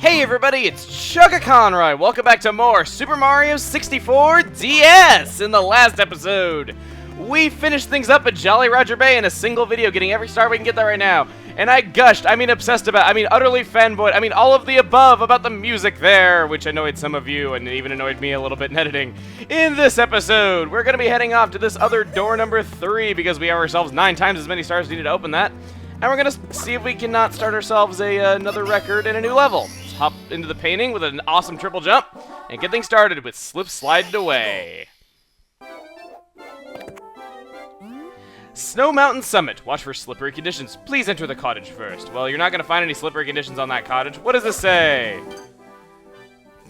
Hey everybody, it's chuggaaconroy. Welcome back to more Super Mario 64 DS. In the last episode, we finished things up at Jolly Roger Bay in a single video, getting every star we can get there right now. And I gushed, obsessed about, utterly fanboyed, all of the above about the music there, which annoyed some of you and even annoyed me a little bit in editing. In this episode, we're going to be heading off to this other door number 3 because we have ourselves 9 times as many stars needed to open that. And we're going to see if we cannot start ourselves another record and a new level. Let's hop into the painting with an awesome triple jump and get things started with Slip Slidin' Away. Snow Mountain Summit. Watch for slippery conditions. Please enter the cottage first. Well, you're not going to find any slippery conditions on that cottage. What does this say?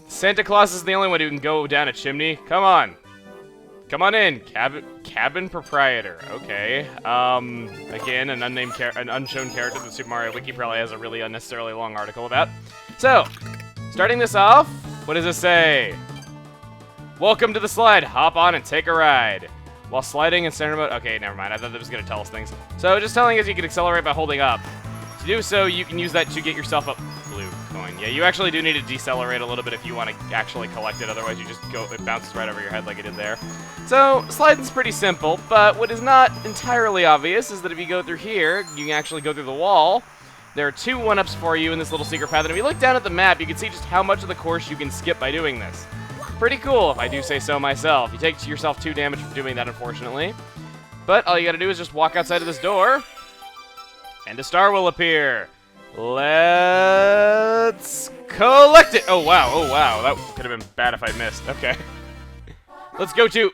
Santa Claus is the only one who can go down a chimney. Come on. Come on in. Cabin proprietor. Okay. Again, an unshown character that the Super Mario Wiki probably has a really unnecessarily long article about. So, starting this off, what does this say? Welcome to the slide. Hop on and take a ride. While sliding in center mode. Okay, never mind. I thought that was going to tell us things. So, just telling us you can accelerate by holding up. To do so, you can use that to get yourself a blue coin. Yeah, you actually do need to decelerate a little bit if you want to actually collect it. Otherwise, you just go, it bounces right over your head like it did there. So, sliding's pretty simple, but what is not entirely obvious is that if you go through here, you can actually go through the wall. There are 2 1-ups for you in this little secret path, and if you look down at the map, you can see just how much of the course you can skip by doing this. Pretty cool, if I do say so myself. You take yourself 2 damage from doing that, unfortunately. But all you gotta do is just walk outside of this door, and a star will appear. Let's collect it! Oh, wow, that could have been bad if I missed. Okay. Let's go to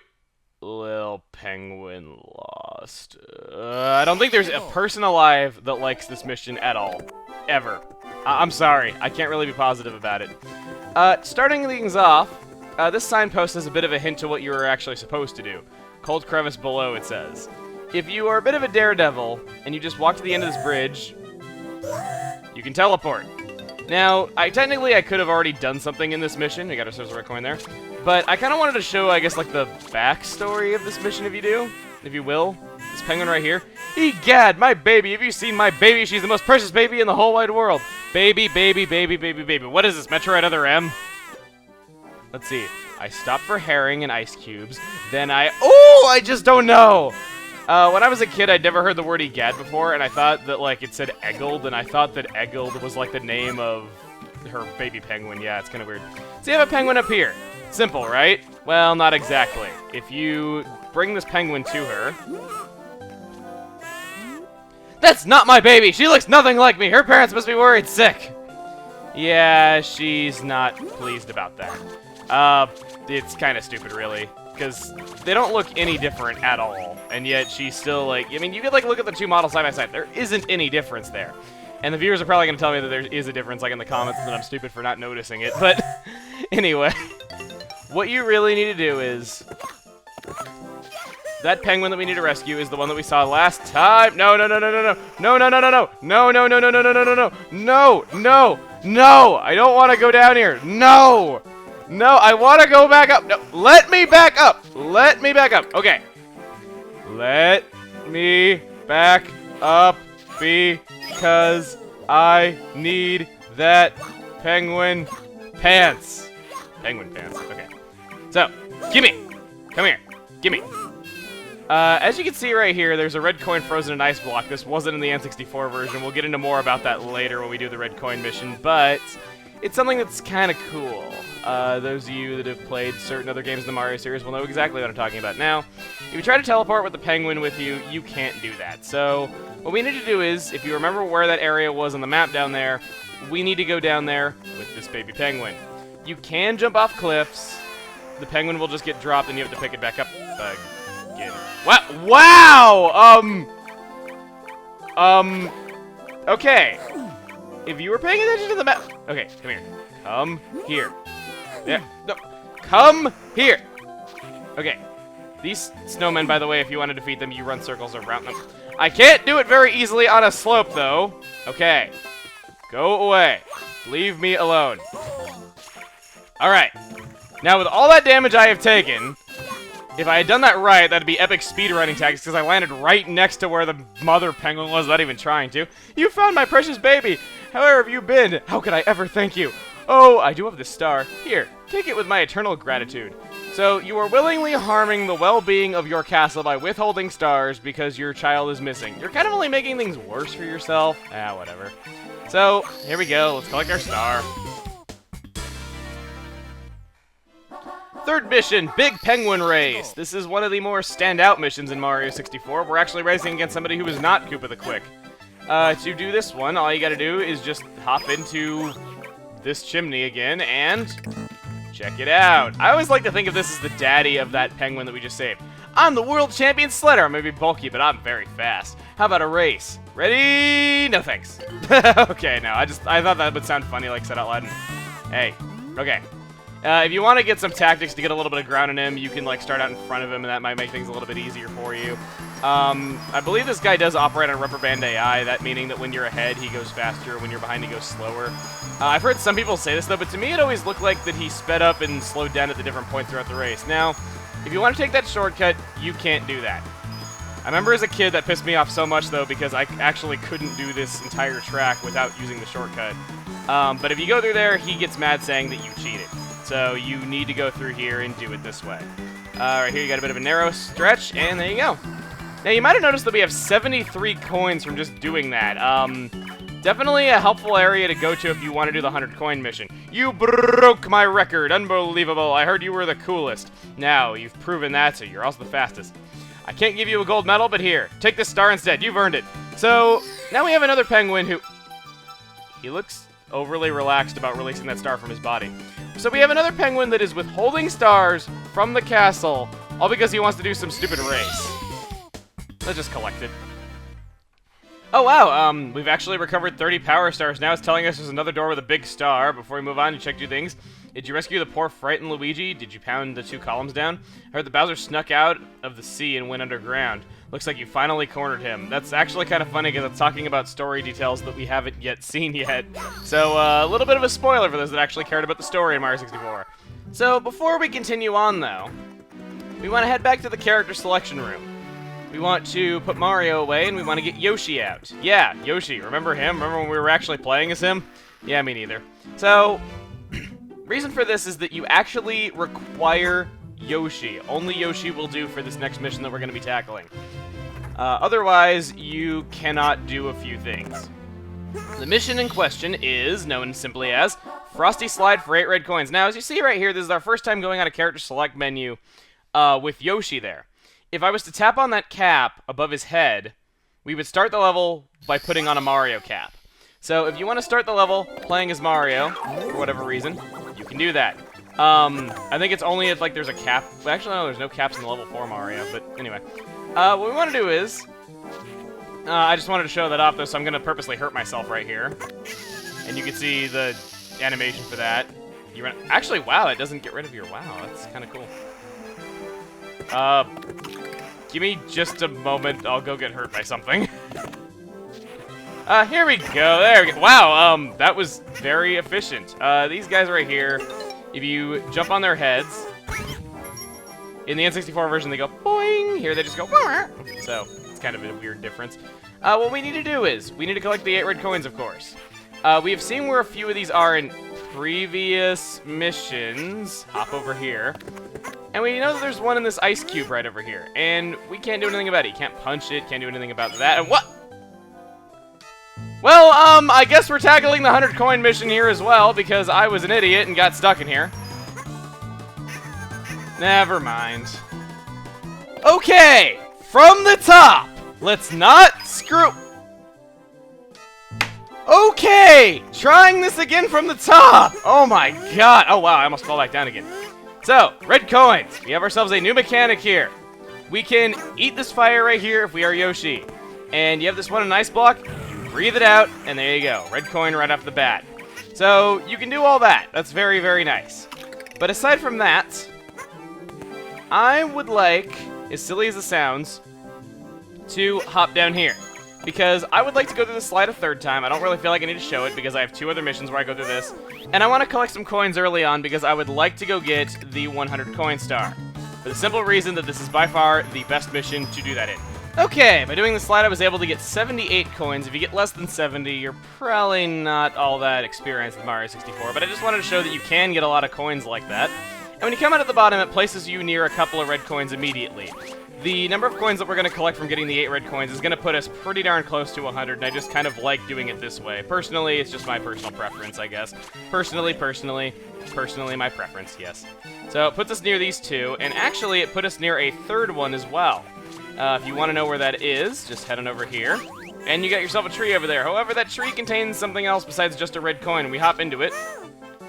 Lil Penguin Lost. I don't think there's a person alive that likes this mission at all. Ever. I'm sorry. I can't really be positive about it. Starting things off, this signpost has a bit of a hint to what you were actually supposed to do. Cold crevice below, it says. If you are a bit of a daredevil, and you just walk to the end of this bridge, you can teleport. Now, technically I could have already done something in this mission. We got ourselves a red coin there. But I kind of wanted to show, I guess, like the backstory of this mission, if you will. This penguin right here. Egad, my baby. Have you seen my baby? She's the most precious baby in the whole wide world. Baby, baby, baby, baby, baby. What is this, Metroid Other M? Let's see. I stopped for herring and ice cubes. Then I just don't know. When I was a kid, I'd never heard the word egad before, and I thought that, like, it said Eggled, and I thought that Eggled was, like, the name of her baby penguin. Yeah, it's kind of weird. So you have a penguin up here. Simple, right? Well, not exactly. If you bring this penguin to her... That's not my baby! She looks nothing like me! Her parents must be worried sick! Yeah, she's not pleased about that. It's kind of stupid, really. Because they don't look any different at all. And yet she's still, like... you could, like, look at the 2 models side by side. There isn't any difference there. And the viewers are probably going to tell me that there is a difference, like, in the comments, and that I'm stupid for not noticing it. But, anyway... what you really need to do is... that penguin that we need to rescue is the one that we saw last time. No, no, no, no, no, no. No, no, no, no, no. No, no, no, no, no, no, no, no, no. No, no, no. I don't want to go down here. No. No, I want to go back up. No, let me back up. Let me back up. Okay. Let me back up because I need that penguin pants. Penguin pants. Okay. So, gimme. Come here. Gimme. As you can see right here, there's a red coin frozen in ice block. This wasn't in the N64 version. We'll get into more about that later when we do the red coin mission, but it's something that's kind of cool. Those of you that have played certain other games in the Mario series will know exactly what I'm talking about. Now, if you try to teleport with the penguin with you, you can't do that. So, what we need to do is, if you remember where that area was on the map down there, we need to go down there with this baby penguin. You can jump off cliffs. The penguin will just get dropped and you have to pick it back up again. Wow! Okay. If you were paying attention to the map... okay, come here. Come here. Yeah, no. Come here! Okay. These snowmen, by the way, if you want to defeat them, you run circles around them. I can't do it very easily on a slope, though. Okay. Go away. Leave me alone. Alright. Now, with all that damage I have taken, if I had done that right, that'd be epic speedrunning tactics, because I landed right next to where the mother penguin was, not even trying to. You found my precious baby! How have you been? How could I ever thank you? Oh, I do have this star. Here, take it with my eternal gratitude. So, you are willingly harming the well-being of your castle by withholding stars because your child is missing. You're kind of only making things worse for yourself. Ah, whatever. So, here we go. Let's collect our star. Third mission, Big Penguin Race. This is one of the more standout missions in Mario 64. We're actually racing against somebody who is not Koopa the Quick. To do this one, all you gotta do is just hop into this chimney again and check it out. I always like to think of this as the daddy of that penguin that we just saved. I'm the world champion sledder. I may be bulky, but I'm very fast. How about a race? Ready? No thanks. Okay, no, I thought that would sound funny, like said out loud. Hey, okay. If you want to get some tactics to get a little bit of ground in him, you can like start out in front of him, and that might make things a little bit easier for you. I believe this guy does operate on rubber band AI, that meaning that when you're ahead, he goes faster, when you're behind, he goes slower. I've heard some people say this, though, but to me it always looked like that he sped up and slowed down at the different points throughout the race. Now, if you want to take that shortcut, you can't do that. I remember as a kid that pissed me off so much, though, because I actually couldn't do this entire track without using the shortcut. But if you go through there, he gets mad saying that you cheated. So you need to go through here and do it this way. Right here you got a bit of a narrow stretch, and there you go. Now you might have noticed that we have 73 coins from just doing that. Definitely a helpful area to go to if you want to do the 100 coin mission. You broke my record, unbelievable. I heard you were the coolest. Now, you've proven that, so you're also the fastest. I can't give you a gold medal, but here, take this star instead. You've earned it. So, now we have another penguin who... He looks overly relaxed about releasing that star from his body. So we have another penguin that is withholding stars from the castle, all because he wants to do some stupid race. Let's just collect it. Oh wow, we've actually recovered 30 power stars. Now it's telling us there's another door with a big star. Before we move on, you check 2 things. Did you rescue the poor frightened Luigi? Did you pound the 2 columns down? I heard the Bowser snuck out of the sea and went underground. Looks like you finally cornered him. That's actually kind of funny because it's talking about story details that we haven't yet seen yet. So, a little bit of a spoiler for those that actually cared about the story in Mario 64. So, before we continue on, though, we want to head back to the character selection room. We want to put Mario away, and we want to get Yoshi out. Yeah, Yoshi. Remember him? Remember when we were actually playing as him? Yeah, me neither. So, reason for this is that you actually require Yoshi. Only Yoshi will do for this next mission that we're going to be tackling. Otherwise, you cannot do a few things. The mission in question is known simply as Frosty Slide for 8 red coins. Now, as you see right here, this is our first time going on a character select menu with Yoshi there. If I was to tap on that cap above his head, we would start the level by putting on a Mario cap. So if you want to start the level playing as Mario, for whatever reason, you can do that. I think it's only if like there's a cap. Actually, no, there's no caps in the level for Mario, but anyway. What we want to do is, I just wanted to show that off though, so I'm going to purposely hurt myself right here. And you can see the animation for that. Actually, wow, it doesn't get rid of your wow. That's kind of cool. Give me just a moment. I'll go get hurt by something. Here we go. There we go. Wow, that was very efficient. These guys right here, if you jump on their heads, in the N64 version they go boing. Here they just go wah. So it's kind of a weird difference. What we need to do is, we need to collect the 8 red coins, of course. We have seen where a few of these are in previous missions. Hop over here. And we know that there's one in this ice cube right over here. And we can't do anything about it. You can't punch it, can't do anything about that. And what? Well, I guess we're tackling the 100 coin mission here as well, because I was an idiot and got stuck in here. Never mind. Okay, from the top. Let's not screw... Okay, trying this again from the top. Oh my god. Oh wow, I almost fell back down again. So, red coins. We have ourselves a new mechanic here. We can eat this fire right here if we are Yoshi. And you have this one in an ice block, you breathe it out, and there you go. Red coin right off the bat. So, you can do all that. That's very, very nice. But aside from that, I would like, as silly as it sounds, to hop down here. Because I would like to go through the slide a 3rd time. I don't really feel like I need to show it because I have 2 other missions where I go through this. And I want to collect some coins early on because I would like to go get the 100 coin star. For the simple reason that this is by far the best mission to do that in. Okay, by doing the slide I was able to get 78 coins. If you get less than 70, you're probably not all that experienced in Mario 64, but I just wanted to show that you can get a lot of coins like that. And when you come out at the bottom, it places you near a couple of red coins immediately. The number of coins that we're going to collect from getting the 8 red coins is going to put us pretty darn close to 100, and I just kind of like doing it this way. Personally, it's just my personal preference, I guess. Personally, my preference, yes. So it puts us near these two, and actually it put us near a third one as well. If you want to know where that is, just head on over here. And you got yourself a tree over there. However, that tree contains something else besides just a red coin. When we hop into it,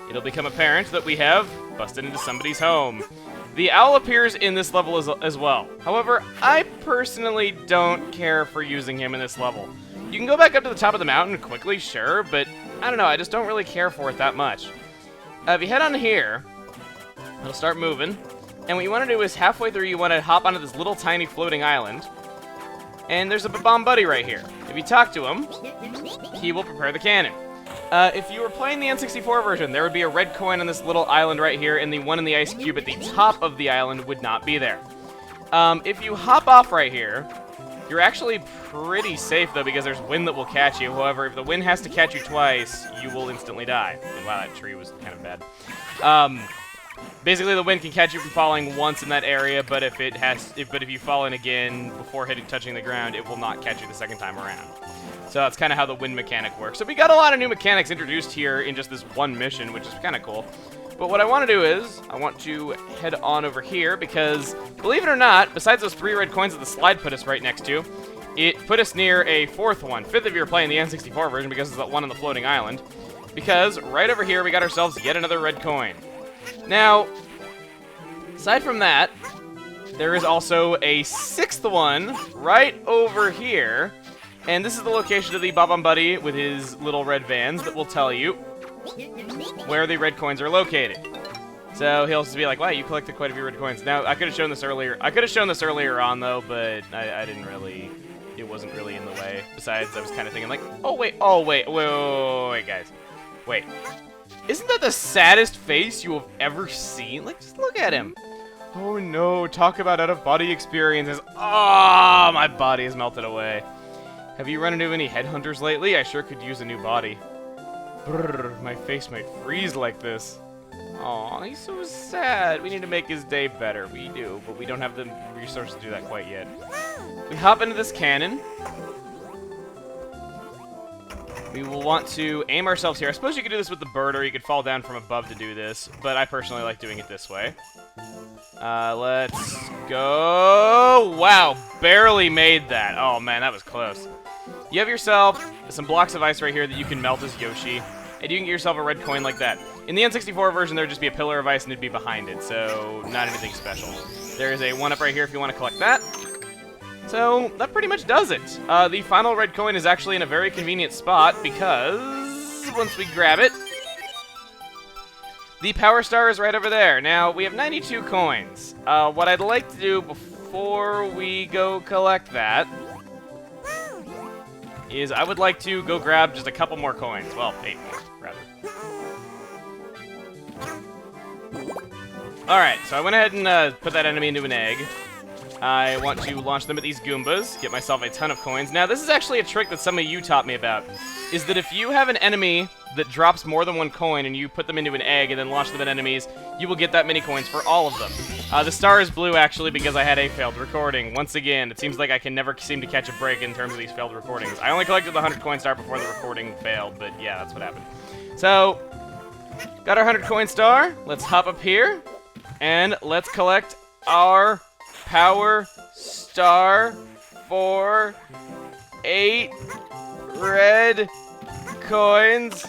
it'll become apparent that we have busted into somebody's home. The owl appears in this level as well. However, I personally don't care for using him in this level. You can go back up to the top of the mountain quickly, sure, but I don't know, I just don't really care for it that much. If you head on here, it'll start moving. And what you want to do is halfway through, you want to hop onto this little tiny floating island. And there's a bomb buddy right here. If you talk to him, he will prepare the cannon. If you were playing the N64 version, there would be a red coin on this little island right here, and the one in the ice cube at the top of the island would not be there. If you hop off right here, you're actually pretty safe, though, because there's wind that will catch you. However, if the wind has to catch you twice, you will instantly die. And wow, that tree was kind of bad. Basically, the wind can catch you from falling once in that area, but if you fall in again before touching the ground, it will not catch you the second time around. So that's kind of how the wind mechanic works. So we got a lot of new mechanics introduced here in just this one mission, which is kind of cool. But what I want to do is, I want to head on over here, because, believe it or not, besides those 3 red coins that the slide put us right next to, it put us near a 4th one. 5th if you were playing the N64 version, because it's that one on the floating island. Because, right over here, we got ourselves yet another red coin. Now, aside from that, there is also a 6th one right over here. And this is the location of the Bob-omb Buddy with his little red vans that will tell you where the red coins are located. So he'll just be like, wow, you collected quite a few red coins. Now, I could have shown this earlier. I could have shown this earlier on, though, but I didn't really... It wasn't really in the way. Besides, I was kind of thinking like, wait, guys. Wait. Isn't that the saddest face you have ever seen? Like, just look at him. Oh no, talk about out-of-body experiences. Ah, my body has melted away. Have you run into any headhunters lately? I sure could use a new body. Brrr, my face might freeze like this. Aw, he's so sad. We need to make his day better. We do, but we don't have the resources to do that quite yet. We hop into this cannon. We will want to aim ourselves here. I suppose you could do this with the bird, or you could fall down from above to do this, but I personally like doing it this way. Let's go. Wow, barely made that. Oh man, that was close. You have yourself some blocks of ice right here that you can melt as Yoshi, and you can get yourself a red coin like that. In the N64 version, there would just be a pillar of ice and it'd be behind it, so not anything special. There is a 1-up right here if you want to collect that. So, that pretty much does it. The final red coin is actually in a very convenient spot because once we grab it, the Power Star is right over there. Now, we have 92 coins. What I'd like to do before we go collect that is I would like to go grab just a couple more coins. Well, 8 more, rather. Alright, so I went ahead and put that enemy into an egg. I want to launch them at these Goombas, get myself a ton of coins. Now, this is actually a trick that some of you taught me about, is that if you have an enemy that drops more than 1 coin and you put them into an egg and then launch them at enemies, you will get that many coins for all of them. The star is blue, actually, because I had a failed recording. Once again, it seems like I can never seem to catch a break in terms of these failed recordings. I only collected the 100 coin star before the recording failed, but yeah, that's what happened. So, got our 100 coin star. Let's hop up here, and let's collect our Power Star for 8 red coins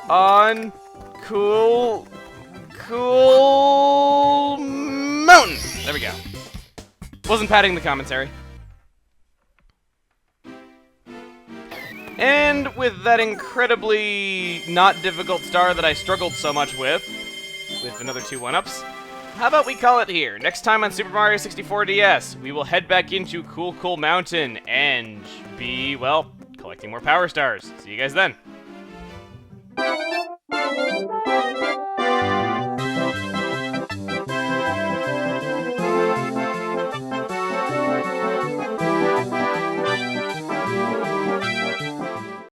on Cool Mountain. There we go. Wasn't padding the commentary. And with that incredibly not difficult star that I struggled so much with another 2 1-ups, how about we call it here? Next time on Super Mario 64 DS, we will head back into Cool Mountain and be, well, collecting more Power Stars. See you guys then.